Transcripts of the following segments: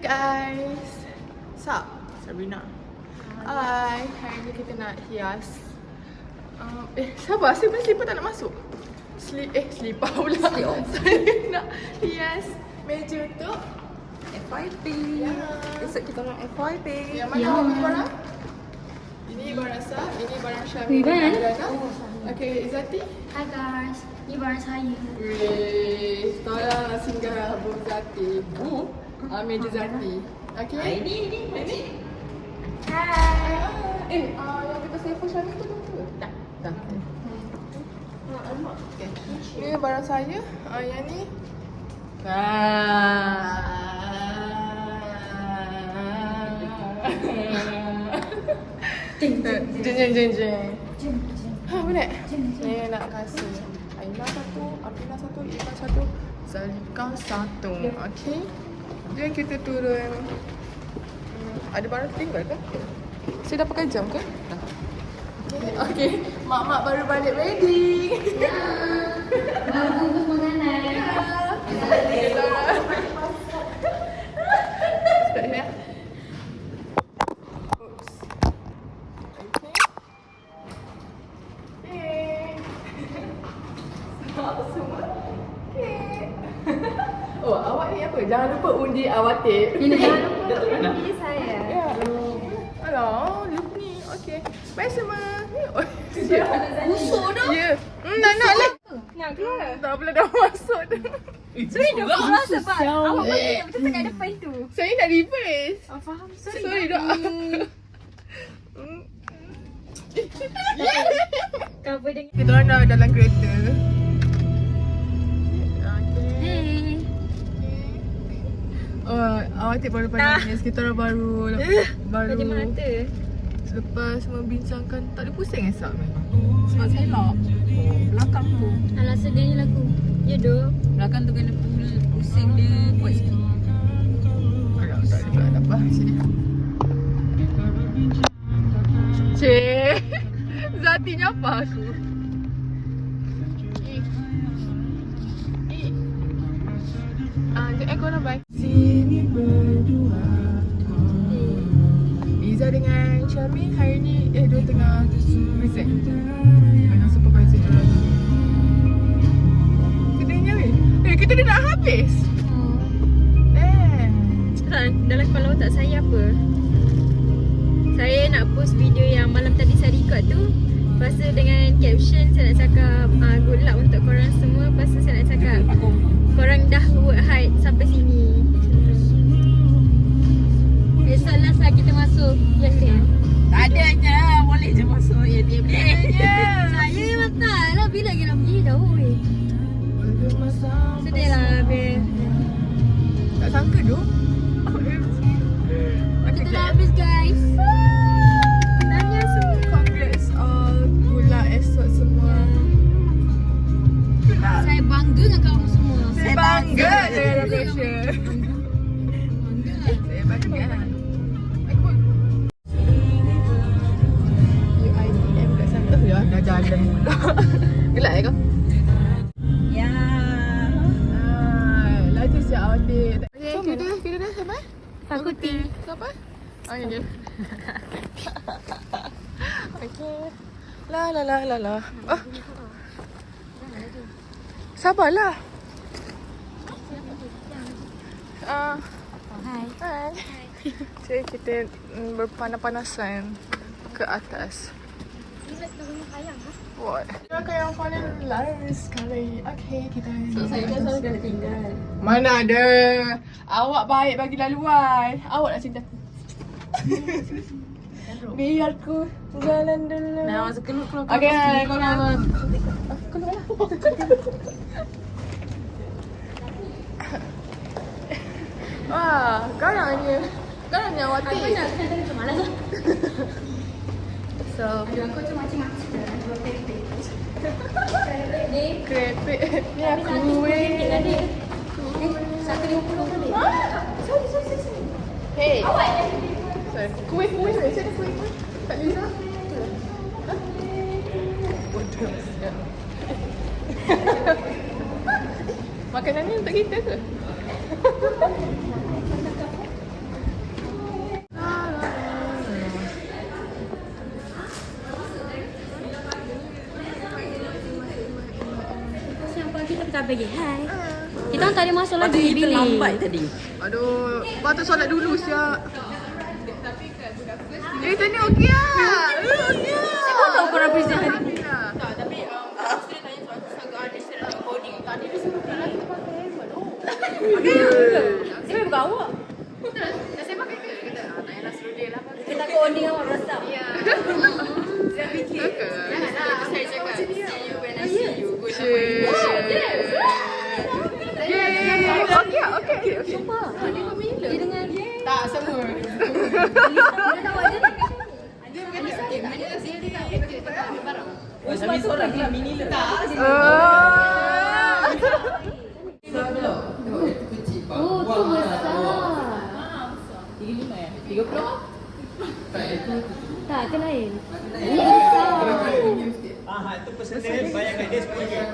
Guys, sup? Sabrina. Hai, hari ni kita nak hias. Sabar, slipper tak nak masuk. Slipper pula. Saya nak hias meja untuk FYP. Ya. Besok kita orang FYP. yang mana barang? Ini barang Sah, ini barang Syamil dan Adana. Okay, Izzati. Hi guys, ni barang saya. Weh, tolonglah singgah Abu Zati. Meja Zati. Okay. Ini. Hai. Yang kita selfie Syamil tu ke? Dah. Okay. Ni barang saya. Yang ni. Jeng. Boleh? Ni nak kasih Aina satu, Afina satu, Iman satu, Zalika satu. Okay. Jom kita turun. Ada barang tinggal ke? Saya dah pakai jam ke? Dah. Okay. Mak-mak baru balik wedding. Baru bungkus makanan. Sekejap ya. Oops. Okay. Semua. Okay. Oh, awak ni apa? Jangan lupa undi awatik. Jangan lupa pilih saya. Ya. Alah, look ni. Okay. Bye semua. Busuk dah. Ya. Nak lah. Nak keluar. Tak boleh dah masuk dah. Sorry dah keluar sebab awak bagi macam tak ada depan tu. Saya nak reverse. Faham? Sorry dah. Cover dengan. Kita orang dah dalam kereta. Hey. Awak baru pandang kita orang baru Raja mata. lepas membincangkan tak ada pusing esok ni. Sebab saya lock. Belakang tu. Alah sedih ni lagu. Ya doh. Belakang tu kena pusing dia kuat sikit. Tak ada apa sini. Cik. Zati nyapa aku. Kau nak baik. Sini berdua. Iza dengan Syamil hari ni dia tengah present dengan supervisor dia. Sedihnya weh. Kita dah nak habis. Dalam kepala otak saya apa? Saya nak post video yang malam tadi saya record tu. Lepas tu dengan caption saya nak cakap good luck untuk korang semua. Lepas tu saya nak cakap korang dah work hard sampai sini. Esok last lah kita masuk ATM. Tak adanya. Boleh je masuk ATM ni. Saya memang tak lah. Bila lagi nak pergi dah weh. Sedih lah habis. Tak sangka tu. Kita dah habis guys. Nanya semua. Congrats all. Gula esok semua. Saya bangga dengan kamu semua. Saya bangga dengan Malaysia. Bangga. Saya bangga. UITM kat sana. Ya, dah jalan pula. Gelak kau? Ya. Laju siap awatik. Okay, kita dah sampai? Fakulti. Siapa? Oh, ini dia. Okay. La. Sabarlah. Hai. Jadi kita berpanas-panasan ke atas. Ini nak rumah kayang ha? What? Kita akan yang paling last sekali. Okay, kita Saya kan selalu kena tinggal. Mana ada. Awak baik bagi laluan. Awak nak cinta aku. Biar ku jalan dulu. Nah, masuk keluar. Okay, keluar. Keluar. Wah, garangnya awati. Aku nak kena tengok malas lah. So, Aku macam macam-macam. Ni crepe. Ni aku weh. $1.50 boleh? Sorry. Hey. Sorry. Kuih. Saya ada kuih. Tak Liza. Bodoh. Makanan ni untuk kita ke? bagi hai. Kita orang tak ada masuk lagi Kita bilik. lambat tadi. Aduh, patut solat dulu siap. Sini okey lah. Okey lah. Siapa tahu korang present hari ni? Saya bukan awak. Kita coding awak rasa. Okey. Sumpah. Dia dengan Tak semua. Sambil seorang lah mini letak. oh, tu besar. 35 ya? 30? Tak, tu lain. Itu personal bayar kat dia RM10.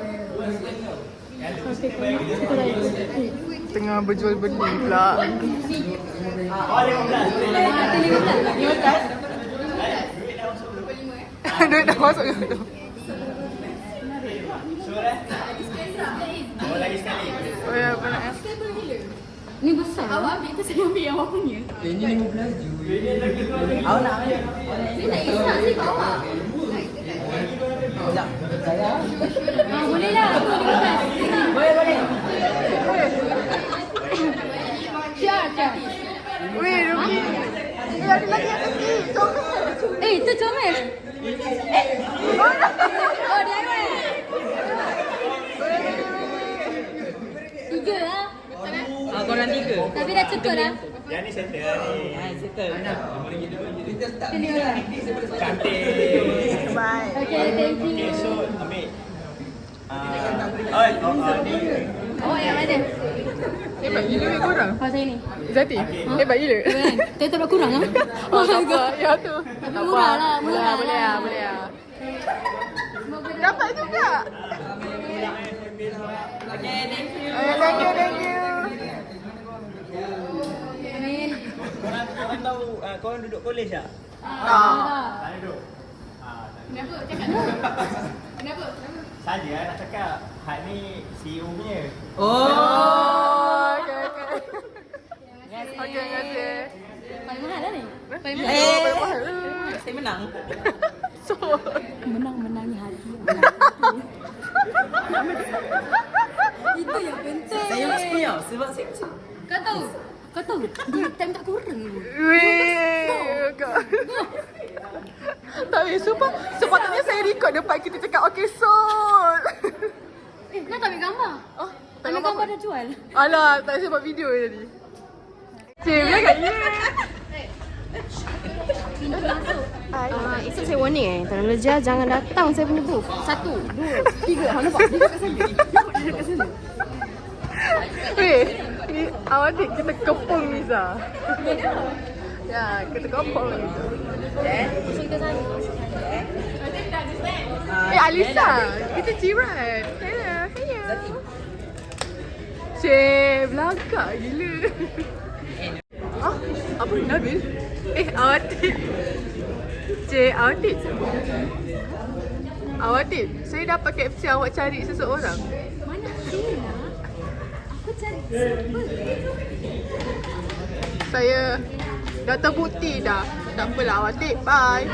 Yang tu personal bayar kat dia RM10. Tengah berjual beli pula. Oh, RM15. Duit dah masuk ke situ. Sure eh? Oh, lagi sekali. Oh ya, benar eh. Ni besar. Awak ambil tu saya ambil awak punya. Ini 15 je. Awak nak ambil? Ni tak kisah sih kat awak. Sekejap. Saya. Boleh lah. Boleh. Siap. Weh, Ruby. Ada lagi yang kecil. Comel. Itu comel. Oh, dia ada. 3 lah. Korang 3. Tapi dah cukup dah. Yang ni settle lah ni. Settle. Cantik. Bye. Okay, thank you. Okay, so ambil. Ni. Awak yang mana? Hebat gila weh korang. Apa saya ni? Zati, hebat gila. Kan? Tapi tak nak kurang lah. Oh, tak apa. Ya tu. Tak Murah apa. lah, Boleh murah lah. lah. Boleh lah. Dapat juga. Okay, thank you. Thank you. Amin. Korang tahu, korang duduk college tak? Ah. Tak duduk. Kenapa? Kenapa? Saja nak cakap, Had ni CEO punya. Oh, okay. Okay, terima kasih. Paling mahal lah ni. Paling mahal. Saya menang. So, menang-menangi hati. Itu yang penting. Saya mesti tau sebab saya macam Kau tahu dia time tak kurang. weh. Tak sumpah. Sepatutnya saya record depan kita cakap okay sold. Nak tak ambil gambar? Oh, Ambil gambar dah jual. Alah, tak saya buat video tadi. Cik, biar kat ye. Esok saya warning Tuan Leja jangan datang saya punya booth. 1, 2, 3. Ha nampak? Dia kat sana. Weh, ni awak adik kita kepung Miza. Ya, kita kepung Miza. So kita sana. Alisa, kita jiran. Hello. Cik, belakang gila. Apa ni Nabil? Awatik. Cik, Awatik. Awatik, saya dapat capture awak cari seseorang. Mana Sheila? Aku cari siapa? Saya dah terbukti dah. Tak apalah Awatik, bye.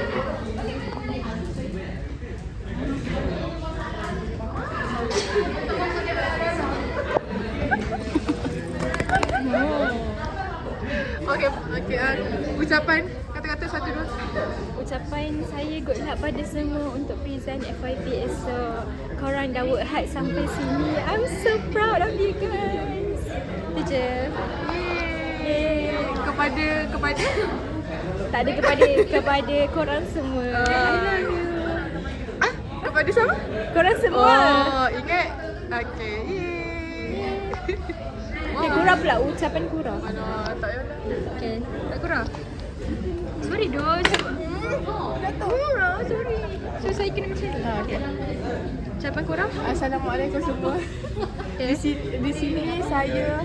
Okay. Ucapan kata-kata 1, 2. Ucapan saya good luck pada semua untuk present FYP esok. Korang dah work hard sampai sini. I'm so proud of you guys. Itu je. Yeay. Kepada Tak ada kepada korang semua. I love you. kepada siapa? Korang semua. Oh, ingat. Okay. Yeay. Okay, kurang pula ucapan kurang. Alah, tak payahlah. Okay. Tak kurang. Sorry doh. Kurang, sorry. So saya kena macam ni. Okay. Ucapan kurang? Assalamualaikum semua. Di sini saya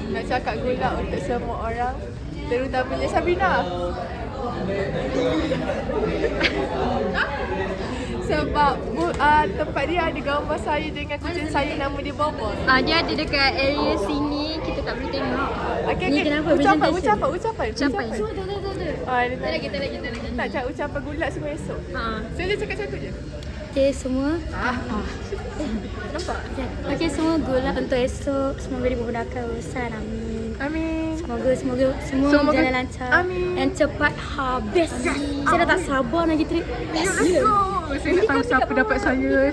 nak cakap gula untuk semua orang, terutamanya Sabrina. Sebab tempat dia ada gambar saya dengan kucing saya, nama dia Bobo. Dia ada dekat area sini, kita tak boleh tengok. Okay, Ni okay. kenapa? Ucapan. Ucapan. Kita lagi. Tak cakap ucapan gulat semua esok. Sila cakap satu je. Okay, semua. Nampak? Okay, semua gula untuk esok. Semoga dimudahkan urusan. Amin. Amin. Semoga semua jalan lancar. Amin. Dan cepat habis. Saya dah tak sabar nak pergi trip. Let's go. Saya nak tahu siapa dapat saya,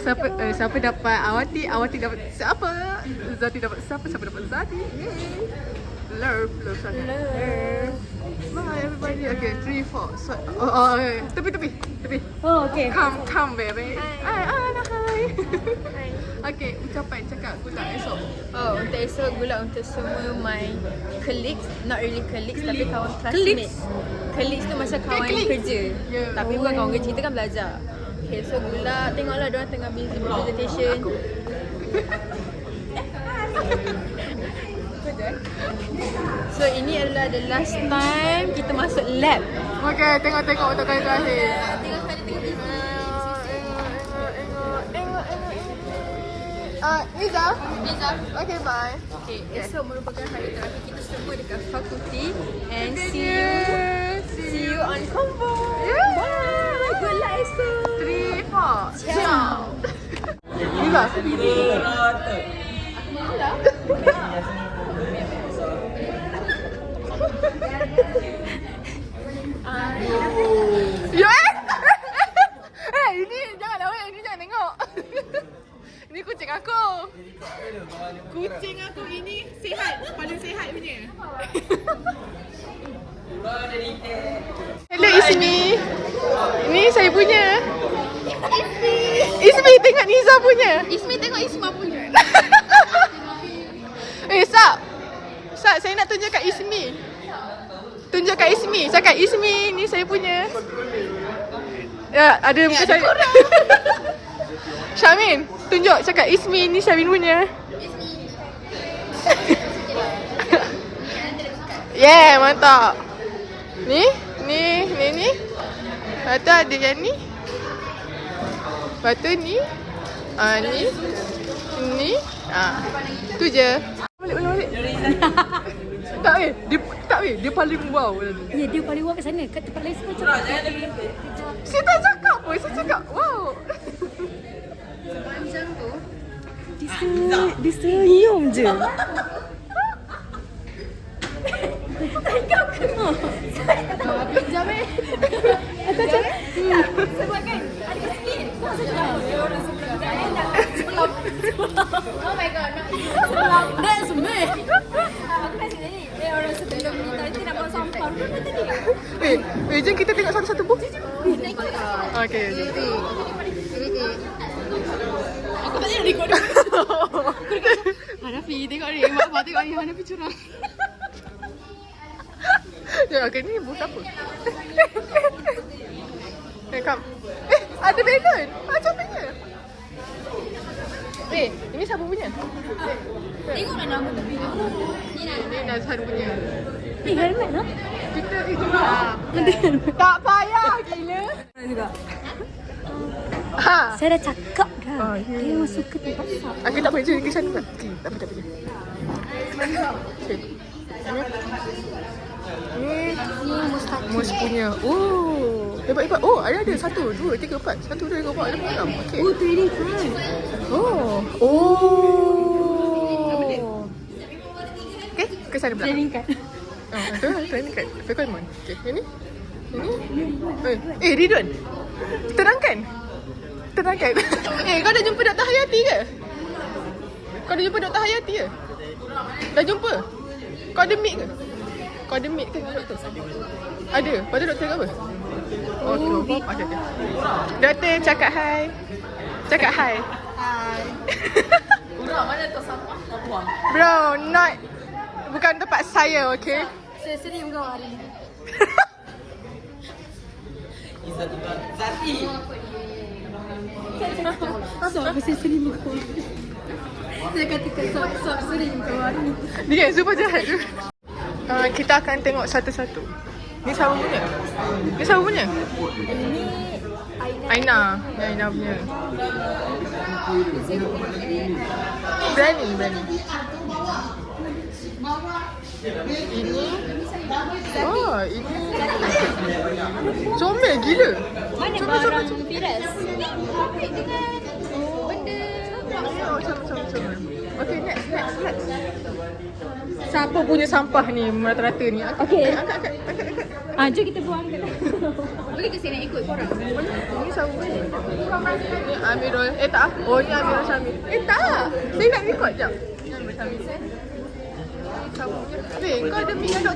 siapa dapat Awati dapat siapa, Zati dapat siapa dapat Zati. Love sangat. Love. Bye everybody. Okay, 3, 4. So, tepi. Oh, okay. Come baby. Hi. Okay, ucapan cakap gula esok. Oh, untuk esok gula untuk semua my colleagues, not really colleagues tapi kawan classmates. Colleagues tu macam kawan kerja. Yeah. Tapi bukan kawan kerja, kita kan belajar. Okay, so gula tengoklah diorang tengah busy presentation. So ini adalah the last time kita masuk lab. Okay, tengok untuk kali terakhir. Niza. Okay, bye. Okay, esok merupakan hari terakhir kita semua dekat fakulti and see you on combo. Bye. Good luck esok. 3, 4. Ciao. Niza. Ini janganlah weh, ini jangan tengok. Ini kucing aku. Kucing aku ini sihat, paling sihat punya. Hello Ismi. Ini saya punya. Ismi tengok Niza punya. Ismi tengok Isma punya. Sat, saya nak tunjuk kat Ismi. Cakap Ismi, ni saya punya. Ya, ada muka saya. Syamin, tunjuk cakap Ismi, ni Syamin punya. Yeah, mantap. Ni. Lepas tu ada yang ni. Lepas tu ni. Ni. Tu je. Balik. Tak weh, dia paling wow. Ya, dia paling wow kat sana. Kat tempat lain semua cakap. Saya tak cakap pun, saya cakap wow. Sepanjang tu, dia senyum je. Kau kena. Pinjam Sebab kan, ada split. Kau cakap. Oh my god, nak sebelah. That's me. Aku kasi tadi. Orang sebelum ni nanti nak bawa sampah. Bukan tadi. Jom kita tengok satu-satu buku. Okay. Aku tak nak record. Hanafi, tengok ni. Mak tengok ni, Hanafi curang. Ya, okay, ni buku apa? Come. Ada balon. Comelnya. Ini siapa punya? Tengoklah nama tu. Ini Nazhan punya. Helmet lah. Kita tak payah gila. Juga. Ha. Saya dah cakap dah. Dia memang suka tempat sap. Aku tak boleh jadi sana kan? Tak apa. Okay. Ni Mus punya. Oh, hebat. Oh, ada 1, 2, 3, 4. 1, 2, 3, 4, 5, 6. Okey. Oh, trading card. Oh. Okey, ke sana pula. Trading card. Tu training card. Pokemon. Okey, ini. Ridwan. Terangkan. Kau dah jumpa Dr. Hayati ke? Dah jumpa? Kau ada meet ke? Dengan doktor? Ada. Lepas tu doktor cakap apa? Oh, ada. Doktor cakap hi. Hi. Bro, mana tu sampah? Dah buang. Bro, bukan tempat saya, okay? Saya senyum kau hari ni. Zati. Sob, saya senyum kau. Saya katakan sob senyum kau hari ni. Dia super jahat tu. Kita akan tengok satu-satu. Ni siapa punya? Ini Aina. Aina punya. Berani. Ini. Oh, ini. Comel gila. Mana barang Firas? Topik dengan benda. Comel. Okay, next. Siapa punya sampah ni rata-rata ni? Okay. Angkat. Jom kita buang ke. Boleh ke saya nak ikut korang? Ini siapa ni? Ni Amirul. Tak. Oh, ni Amirul Syamil. Tak. Saya nak ikut jap. Ni Amirul Syamil. Siapa punya? Weh, kau ada meet dengan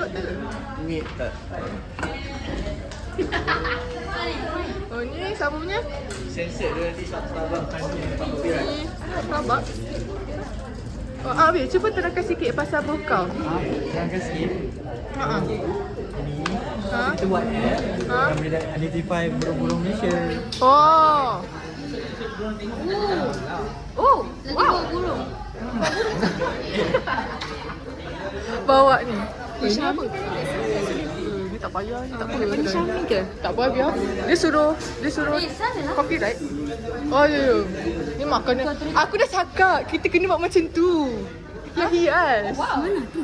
doktor? Meet tak. Oh, ni siapa punya? Sensor dia nanti Starbucks kan. Ni Starbucks. Oh, weh, cuba terangkan sikit pasal booth kau. Jangan sikit. Ha. Kita buat app yang boleh identify burung-burung Malaysia. Oh. Wow. Burung. Bawa ni. Ni apa? Ni tak payah, ni tak apa. Ni Syamil ke? Tak apa, biar. Dia suruh copyright. Oh, ya. Ni makanan. Aku dah cakap kita kena buat macam tu. Hias. Mana tu?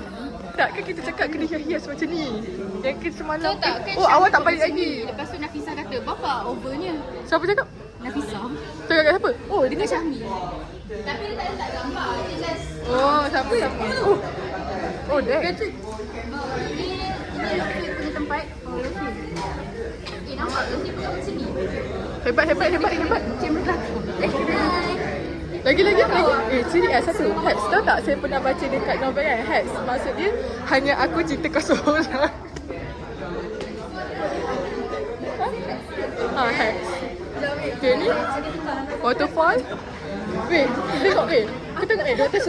Tak, kan kita cakap kena hias macam ni. Yang kita semalam. Tahu tak, kan Oh, awak tak Syamil balik kat sini. lagi. Lepas tu Nafisa kata, "Bapa overnya." Siapa cakap? Nafisa. Cakap kat siapa? Oh, dia Dengan cakap. Syamil. Tapi dia tak letak gambar. Dia just Oh, siapa? Oh, dah. ni Lofi punya tempat. Lofi. Nampak Lofi pun macam ni. Hebat. Macam berlakon. Lagi. Ciri satu. Hats. Tahu tak saya pernah baca dekat novel kan? Hats. Maksud dia hanya aku cinta kau seorang. Hats. Okay, ni waterfall. Weh, tengok weh. Kau tengok Dr.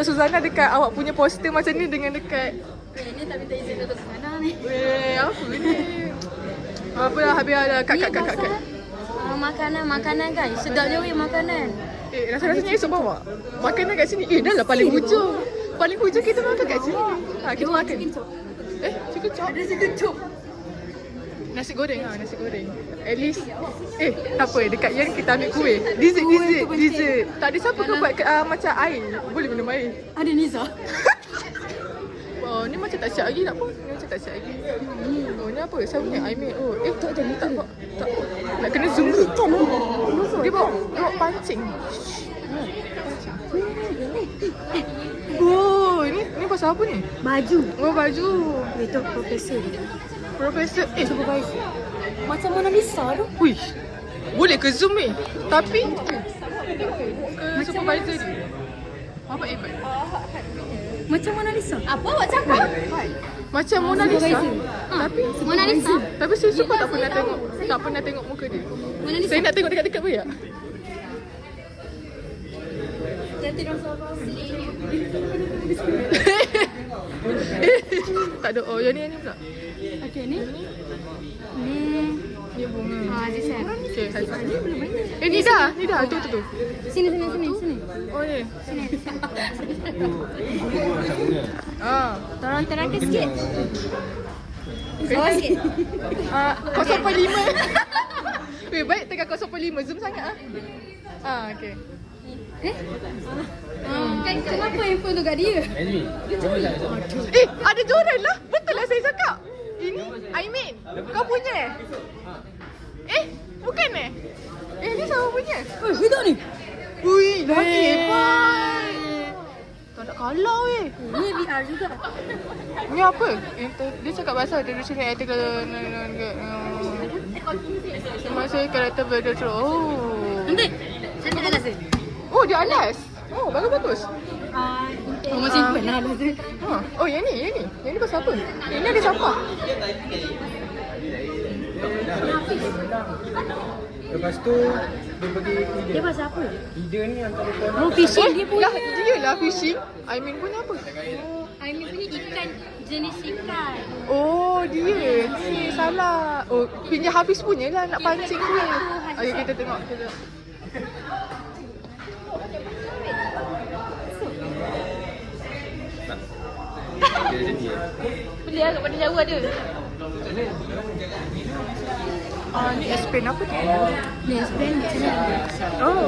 Suzana dekat awak punya poster macam ni dengan dekat. Ni tak minta izin Dr. Suzana ni. Weh, apa ni? Apa dah habis dah kat. Makanan kan. Sedap je weh makanan. Rasa-rasanya esok bawa. Makanan kat sini. Dah lah paling hujung. Paling hujung kita makan kat sini. Kita makan. Chicken chop. Ada sekejap. Nasi goreng. At least tak apa, dekat Yan kita ambil kuih. Dessert. Tak ada siapa ke buat macam air. Boleh minum air. Ada Niza. Oh, ni macam tak siap lagi nak pun. Ni macam tak siap lagi. Oh, ni apa? Siapa punya air milk? Oh, tak. Nak kena zoom dulu. Dia bawa pancing. Oh, ni pasal apa ni? Baju. Oh, baju. Itu profesor. Supervisor. Macam Mona Lisa tu. Wih. Boleh ke zoom ni? Tapi ke supervisor ni. Apa hebat? Macam Mona Lisa. Apa awak cakap? Macam Mona Lisa. Tapi Mona Lisa. Tapi saya suka tak pernah tengok muka dia. Mona Lisa. Saya nak tengok dekat-dekat boleh tak? Nanti orang sabar. Tak ada. Oh, yang ni pula. Okey ni. Ni bunga. Azizan. Okey, ni dah. Tu. Sini. Oh, ni. Sini. Tolong terangkan sikit. Bawah sikit. 0.5. Weh, baik tekan 0.5. Zoom sangat okey. Kan kenapa handphone tu kat dia? Ada joran lah. Betul lah saya cakap. Ini Aimin. Kau punya. Bukan ni siapa punya? Itu ni. Ui, lagi hebat. Tak nak kalah Ni VR juga. Ni apa? Dia cakap pasal traditional ethical semasa karakter berdoa. Oh. Nanti. Saya tak ada. Oh, dia alas. Oh, bagus. Macam pernah ada tu. Oh, yang ni pasal apa? Ini ada sampah. Lepas tu dia bagi ide. Dia pasal apa? Ide ni antara kau Oh, fishing dia punya. Dia lah fishing. Aimin punya apa? Aimin punya ikan jenis ikan. Oh, dia. Salah. Oh, punya Hafiz punya lah nak pancing dia. Okey, kita tengok. Beli agak pada jauh ada. Ni explain apa tu? Dia explain macam mana. Oh.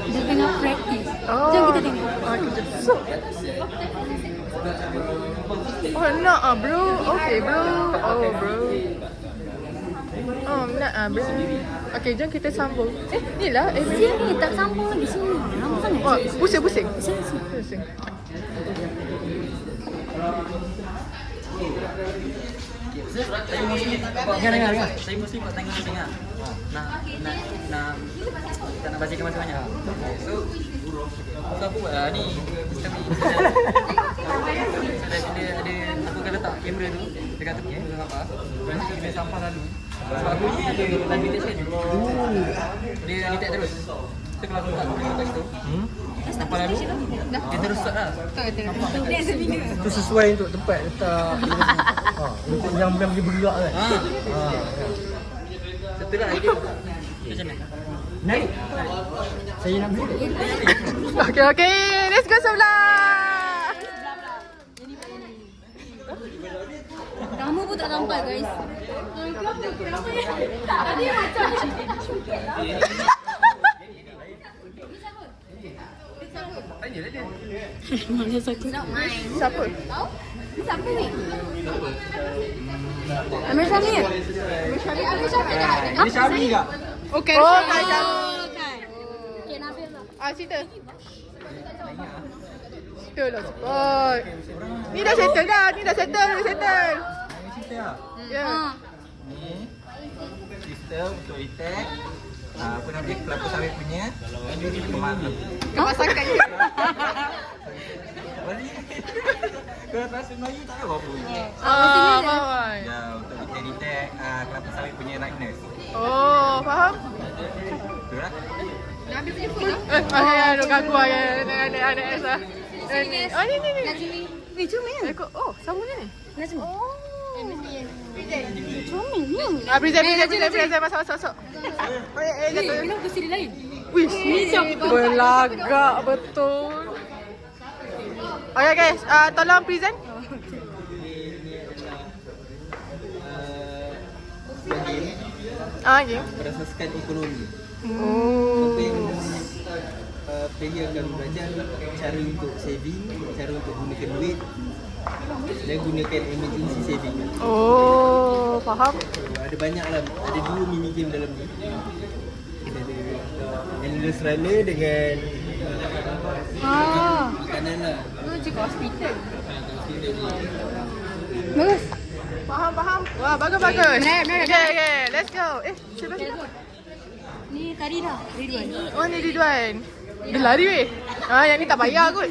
Dia tengah practice. Oh. Jom kita tengok. Kita so. Oh, nak bro. Okay, bro. Oh, bro. Oh, nak bro. Okay, jom kita sambung. Ni lah. Sini tak sambung lagi sini. Lama sangat. Oh, pusing. Sini. Pusing. Dengar. Saya mesti buat tengok sangat. Nak tak nak bacakan banyak. So aku buat ni kami bila ada aku akan letak kamera tu dekat tepi dengan apa. Lepas tu bila sampah lalu. Sebab aku ni ada live detection. Dia detect terus. So kalau aku letak kamera kat situ. Sampah lalu dia terus start lah. Itu sesuai untuk tempat letak. Untuk yang boleh bergerak kan. Betul lah idea. Macam mana? Naik. Saya nak beli. Okay. Let's go sebelah. Kamu pun tak nampak guys. Kenapa ya? Tadi macam mana sakit? Siapa? Siapa ni? Amir Syami ya? Ini Syami tak? Okay. Oh, Kak Syami. Okay, Nabil lah. Cerita. Cerita lah cepat. Ni dah settle dah. Cerita lah. Ya. Ni sistem untuk detect apa nama dia, kelapa sawit punya Kemasakan je. Kalau rasa Melayu tak tahu apa punya. Faham. Ya, untuk kita detect kelapa sawit punya ripeness. Oh, faham? Betul tak? Aduh, kagu lah anak Elsa. Oh, ni. Najmi. Weh, comel. Oh, sama ni. Najmi. Oh. Comel ni. Present. Masuk. Kenapa kursi dia lain? Wih, berlagak betul. Okay guys, tolong present. Game. Berasaskan ekonomi. Oh. Player akan belajar cara untuk saving, cara untuk gunakan duit dan gunakan emergency saving. Oh, faham. Ada banyak lah, ada 2 mini game dalam ni. Kita ada endless runner dengan makanan lah. Itu juga hospital. Bagus. Faham. Wah, bagus. Okay, let's go. Siapa? Ni tadi dah. Ridwan. Oh, ni Ridwan. Dia lari weh. Yang ni tak bayar kot.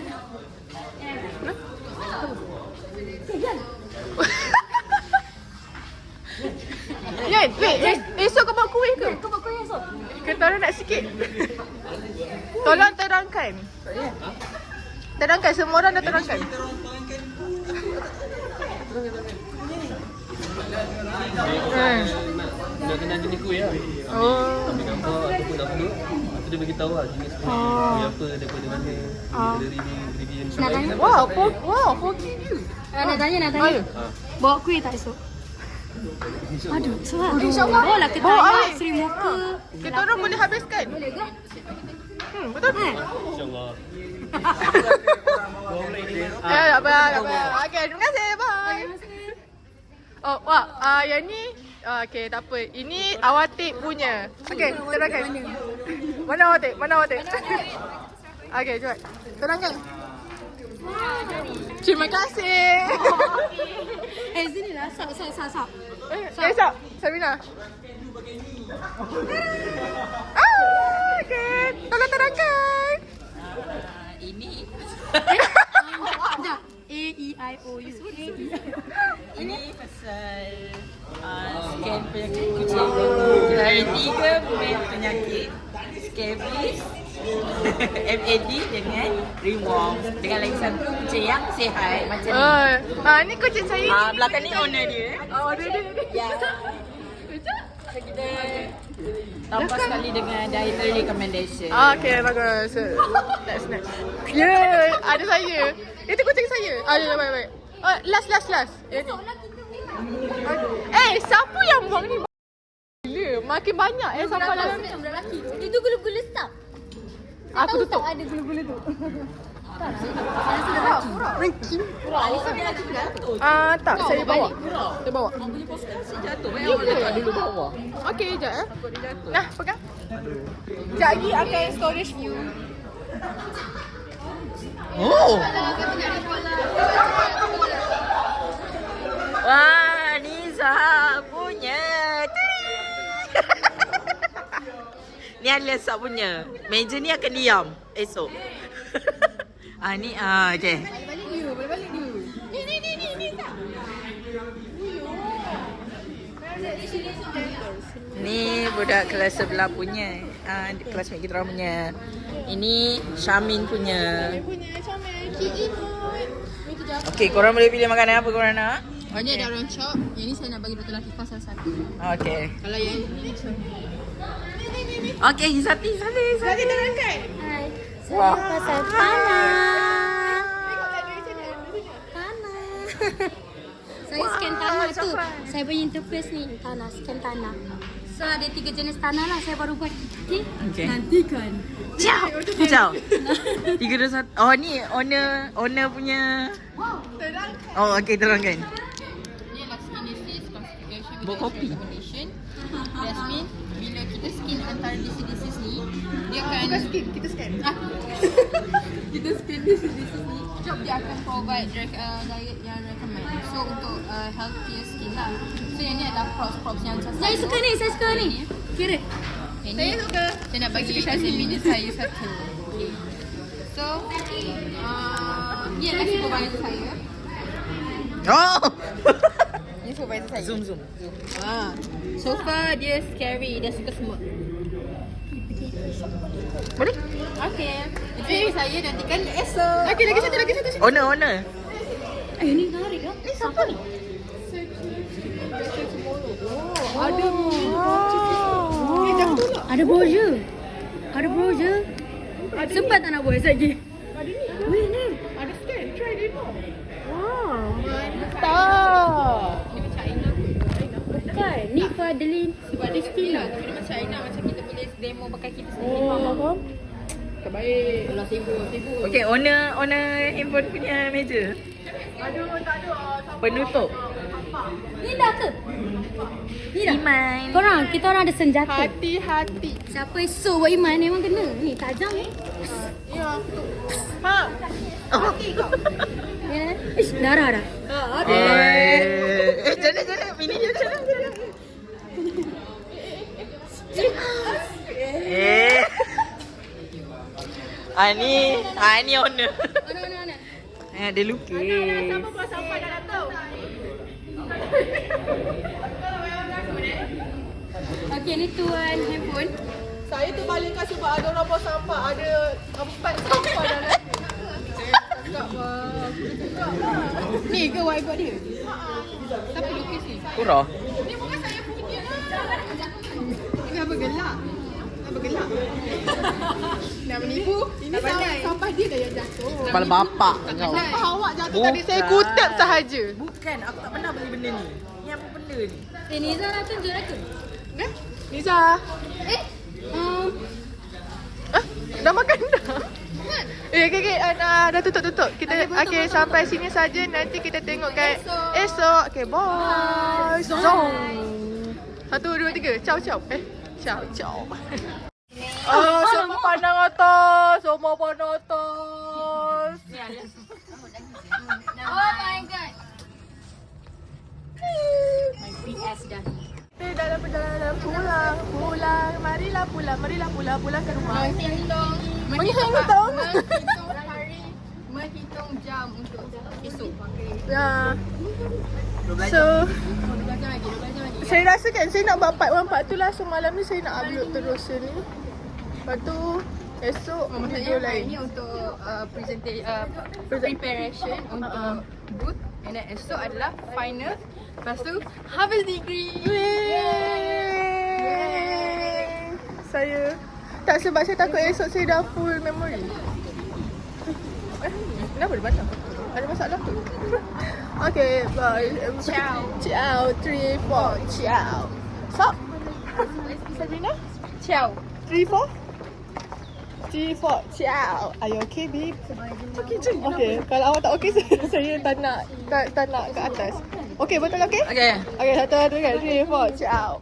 Yan, wait, esok kau bawa kuih ke? Kau buat kuih esok? Kita orang nak sikit. Tolong terangkan. Terangkan, semua orang dah terangkan. Nak kenal jenis kuih lah. Oh. Ambil gambar ataupun upload. Lepas tu dia beritahu lah jenis kuih apa, daripada mana. Dari review yang Nak tanya? Wow, hoki you. Nak tanya. Ayo. Bawa kuih tak esok? Aduh, InsyaAllah. Bawa lah ke Bawa Tayar, air. Sri Muka. Kita orang boleh habiskan. Boleh ke? Betul? InsyaAllah. Tak apa. Okay, terima kasih. Bye. Oh, wah, yang ni okay, tak apa. Ini Awatik punya. Okay, terangkan. Mana Awatik? Okay, cepat. Terangkan. Terima kasih. Sini lah. Sok. Esok, Sabina. Okay, tolong terangkan. Ini Sekejap. A-E-I-O-U. ini pasal scan penyakit kucing. Kita ada 3 main penyakit. Scabies, MAD dengan ringworm. Dengan lagi satu kucing yang sihat macam ni. Ni kucing saya ni. Belakang ni owner dia. Oh, dia. Ya. So kita tambah sekali dengan dietary recommendation. Okay, bagus. Next. Ya, ada saya. Itu kucing saya. Baik. Last. Yang ni. Siapa yang buang ni? Gila, Makin banyak sampah dalam ni. Itu gula-gula stop. Aku tutup. Ada gula-gula tu. Tak, saya bawa. Saya bawa. Jatuh. Banyak orang letak dulu bawah. Okey, sekejap ya. Nah, pegang. Sekejap lagi akan storage view. Oh. Wah, Niza punya. Ni Alisa punya. Meja ni akan diam esok. Ni okey. Balik dia. Ni tak. Ni budak kelas sebelah punya. Kelasmate kita orang punya. Ini Syamin punya. Okey, korang boleh pilih makanan apa korang nak? Ini ada orang chop. Yang ni saya nak bagi Dr. Latifah salah satu. Okey. Kalau yang ni Okey, Sati. terangkan. Hai. Wah. Pasal tanah. Saya scan tanah tu. Saya punya interface ni. Tanah, scan tanah. So ada 3 jenis tanah lah. Saya baru buat. Okay? Okey. Nantikan. Ciao. 3, 2, 1. Oh, ni owner punya. Oh, okey, terangkan. Ni adalah skin disease classification with Buat kopi. examination. That means bila kita skin antara disease ni, dia akan Kita scan. kita skin disease ni, job dia akan provide diet yang recommend. So untuk healthier skin lah. So yang ni adalah props yang Saya suka ni. Kira. Saya suka. Saya nak bagi examiner saya satu. Okay. So ni adalah supervisor saya. Oh. Ni supervisor saya. Zoom. So far dia scary. Dia suka semut. Boleh? Okay. Itu saya nantikan esok. Okey, lagi satu. Owner. Ni menarik lah. Ni siapa ni? Ada brochure. Sempat tak nak buat lagi. Weh ni. Ada scan. Try demo. Bukan. Ni for Adeline. Sebab dia China. Tapi dia macam China. Macam kita boleh demo pakai kita sendiri. Terbaik. Kalau sibuk. Okey, owner handphone punya meja. Aduh, tak ada. Penutup. Ni dah ke? Ni dah. Iman. Kita orang ada senjata. Hati-hati. Siapa esok buat iman memang kena. Ni tajam ni. Ya. Ha. Oh. Ya. Ish, darah dah. Jalan. Mini je jalan. Ni owner. Mana. Dia lukis. Sampai dah datang. Okey, ni tuan handphone. Saya terbalingkan sebab ada orang buang sampah. Ada 4 sampah dalam. Ni ke whiteboard dia? Siapa lukis ni? Kurang. Ni bukan saya punya. Ini apa gelap? Nak menipu. Ini sampah dia dah yang jatuh. Kepala bapak kau. Sampah awak jatuh tadi. Saya kutip sahaja. Bukan, aku tak pernah beli benda ni. Ni apa benda ni? Niza nak tunjuk aku. Niza. Dah makan dah. Okay. Dah tutup. Kita sampai sini saja. Nanti kita tengokkan esok. Okay, bye. Zong. 1, 2, 3. Ciao. Ciao. Semua pandang atas. Oh my god. My free ass dah. Dalam perjalanan pulang. Marilah pulang ke rumah. Menghitung hari, menghitung jam untuk esok. Ya. So 12 jam lagi. saya rasa kan saya nak buat part 1 tu lah. So malam ni saya nak upload terus ni. Lepas tu esok video Maksudnya hari lain. ni untuk preparation untuk booth. And then esok adalah final. Lepas tu harvest degree. Yeay. Saya tak, sebab saya takut esok saya dah full memory. Kenapa dia patah? Ada masalah ke? Okay, bye. Ciao. 3, 4, ciao. Stop. Sabrina? Ciao. 3, 4? 3, 4. Ciao. Are you okay, babe? Okay, jom. Okay, kalau awak tak okay, saya tak nak ke atas. Okay, betul okay? Okay. Okay, 1, 2, 3, 4. Ciao.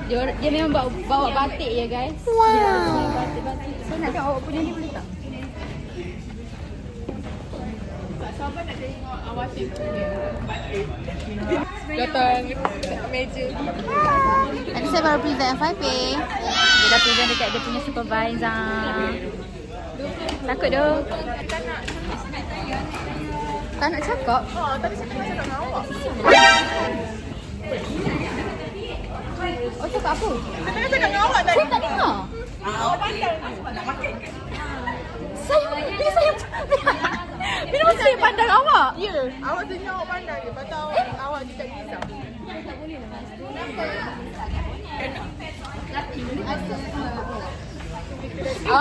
Dia memang bawa batik ya guys. Wow. Batik. Saya nak tengok awak punya ni boleh tak? Sabar nak tengok Awatif punya datang meja. Tadi saya baru present FYP. Dia dah present dekat dia punya supervisor. Takut doh. Tak nak cakap? Oh, tadi saya cakap dengan awak. Oh, cakap apa? Saya tengah cakap dengan awak tadi. Saya tak dengar. Awak pandang nak makan. Bila saya pandang awak? Ya, awak tengok awak pandang je. Patut awak cakap Liza.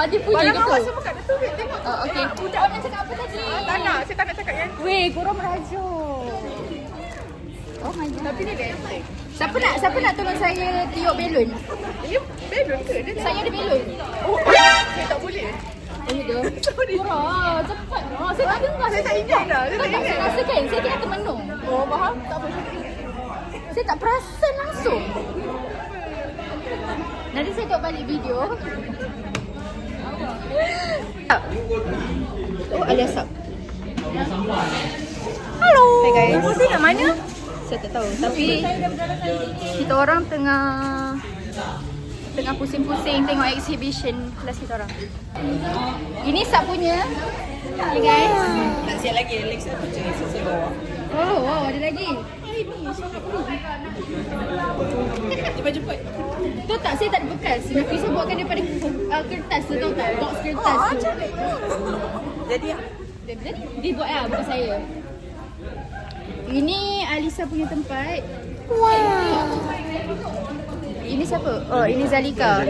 Dia punya Barang ke awak tu? semua kat tu, wait, tengok. Okey. Awak nak cakap apa tadi? Tak nak, saya tak nak cakap yang tu. Weh, korang merajuk. Oh my god. Tapi ni lenteng. Siapa nak tolong saya tiup belon? Ini belon ke? Dia Saya ada belon. Oh, saya tak boleh. Oh, ya dah. Korang, cepat. Oh, saya tak dengar. Saya tak ingat dah. Saya tak Tak ingat. rasa kan? Saya kena termenung. Oh, faham? Tak apa. Saya tak perasan langsung. Nanti saya tengok balik video. Oh, alias sub. Hello. Hi guys. Ibu saya kat mana? Saya tak tahu. Tapi kita orang tengah pusing-pusing tengok exhibition kelas kita orang. Ini sub punya. Hey guys. Tak siap lagi. Alex saya pecah. Saya bawa. Oh, wow, ada lagi. Jemput-jemput. Tu tak, saya tak ada bekas. Saya buatkan daripada kertas tu, tahu tak? Box kertas tu. Jadi Dia buat lah, bukan saya. Ini Alisa punya tempat. Wow. Ini siapa? Oh, ini Zalika.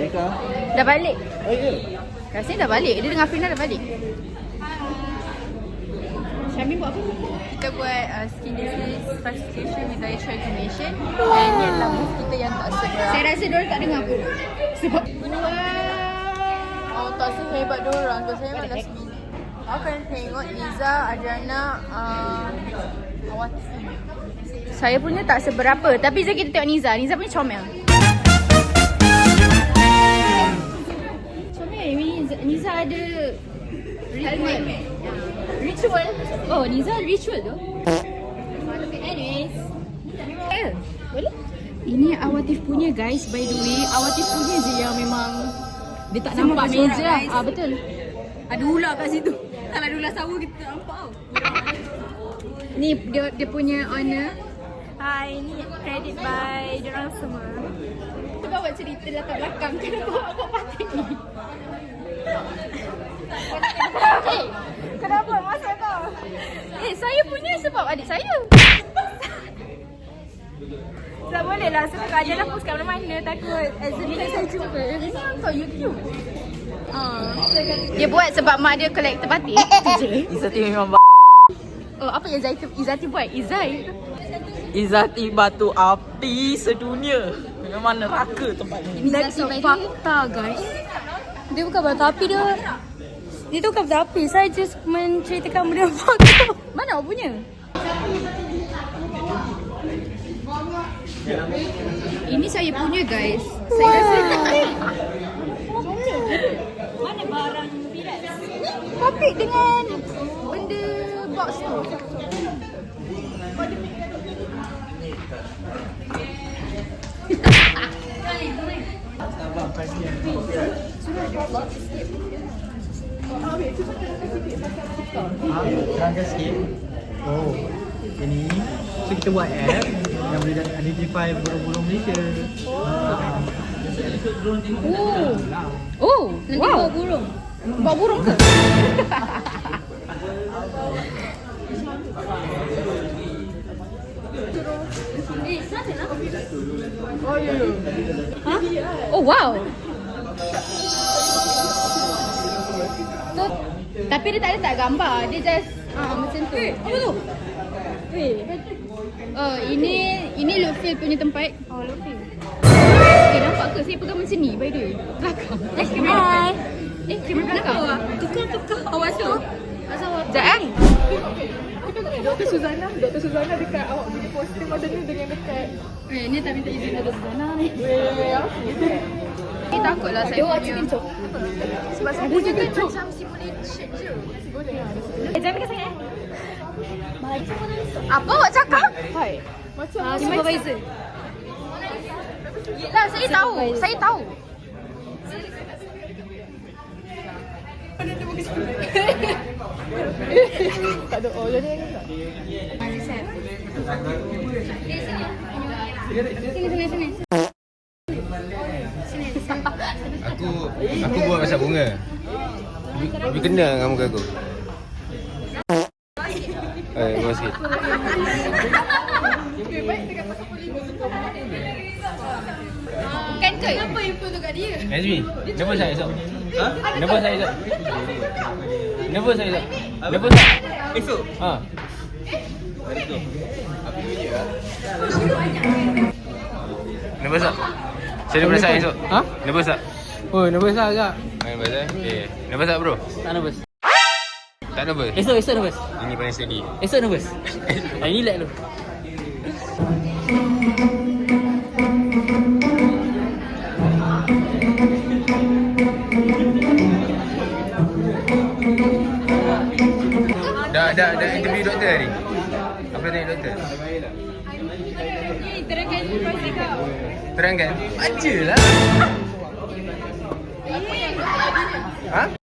Dah balik. Oh ya. Rasanya dah balik. Dia dengan Afrina dah balik. Syamim buat apa? Kita buat skin disease classification with dietary information. Dan ni adalah booth kita yang tak seberapa. Saya rasa diorang tak dengar pun. Sebab Oh, tak sehebat diorang. Kalau saya malas minit. Awak kena tengok Liza, Adriana, Awatif punya. saya punya tak seberapa. Tapi jom kita tengok Niza. Niza punya comel. Comel. Niza ada helmet. Ritual. Oh, Niza ada ritual tu. Anyways. Boleh? Ini Awatif punya guys, by the way. Awatif punya je yang memang dia tak nampak meja. Betul. Ada ular kat situ. Kalau ada ular sawa kita tak nampak tau. Ni dia punya honor. Hai, ni credit by diorang semua. Kita bawa cerita latar belakang kenapa awak batik ni. Kenapa? Masa kau? Saya punya sebab adik saya. Tak boleh lah, sebab Kak Ajana post kat mana-mana. Takut Azalina saya jumpa. Ini untuk YouTube. Dia buat sebab mak dia kolektor batik. Itu je. Izzati memang Oh, apa yang Izzati buat? Izzati batu api sedunia. Memang neraka tempat ni. That's a fakta guys. Dia bukan batu api dia. Dia tu bukan batu api. Saya just menceritakan benda fakta. Mana awak punya? Ini saya punya guys. Saya rasa mana barang viral? Topik dengan benda box tu. Terangkan sikit. Oh, ini so kita buat app yang boleh identify burung-burung Malaysia. Oh, nanti bawa burung. Bawa burung ke? Oh wow. So, tapi dia tak letak gambar. Dia just macam tu. Apa tu? Oh, ini Lutfi punya tempat. Oh, Lutfi. Nampak ke saya pegang macam ni by the way? Belakang. Hai. Kamera belakang. Tukar. Awas tu. Sekejap Dr. Suzana dekat awak punya poster macam ni dengan dekat. Ni tak minta izin Dr. Suzana ni. Ni takutlah saya punya. Sebab saya punya kan macam simulation je. Jangan dekat sangat Apa awak cakap? Hai. Macam supervisor. lah, saya tahu. Tak ada oh jadi tak. Sini. Aku buat pasal bunga. Lebih kena dengan muka aku. Bawa sikit. Kan tu. Kenapa info tu kat dia? Nazmi, nervous tak esok? Ha? Nervous tak esok? Nervous tak esok? Nervous tak? Esok? Ha. Nervous tak? Saya nervous tak esok? Ha? Nervous tak? Oh, nervous lah agak. Nervous tak? Okay. Nervous tak bro? Tak nervous. Tak nervous? Esok nervous. Ini paling steady. Esok nervous. Ini relax dulu. Dah interview doktor hari? Apa tanya doktor? Ni terangkan informasi kau. Terangkan. Baca lah. Ha?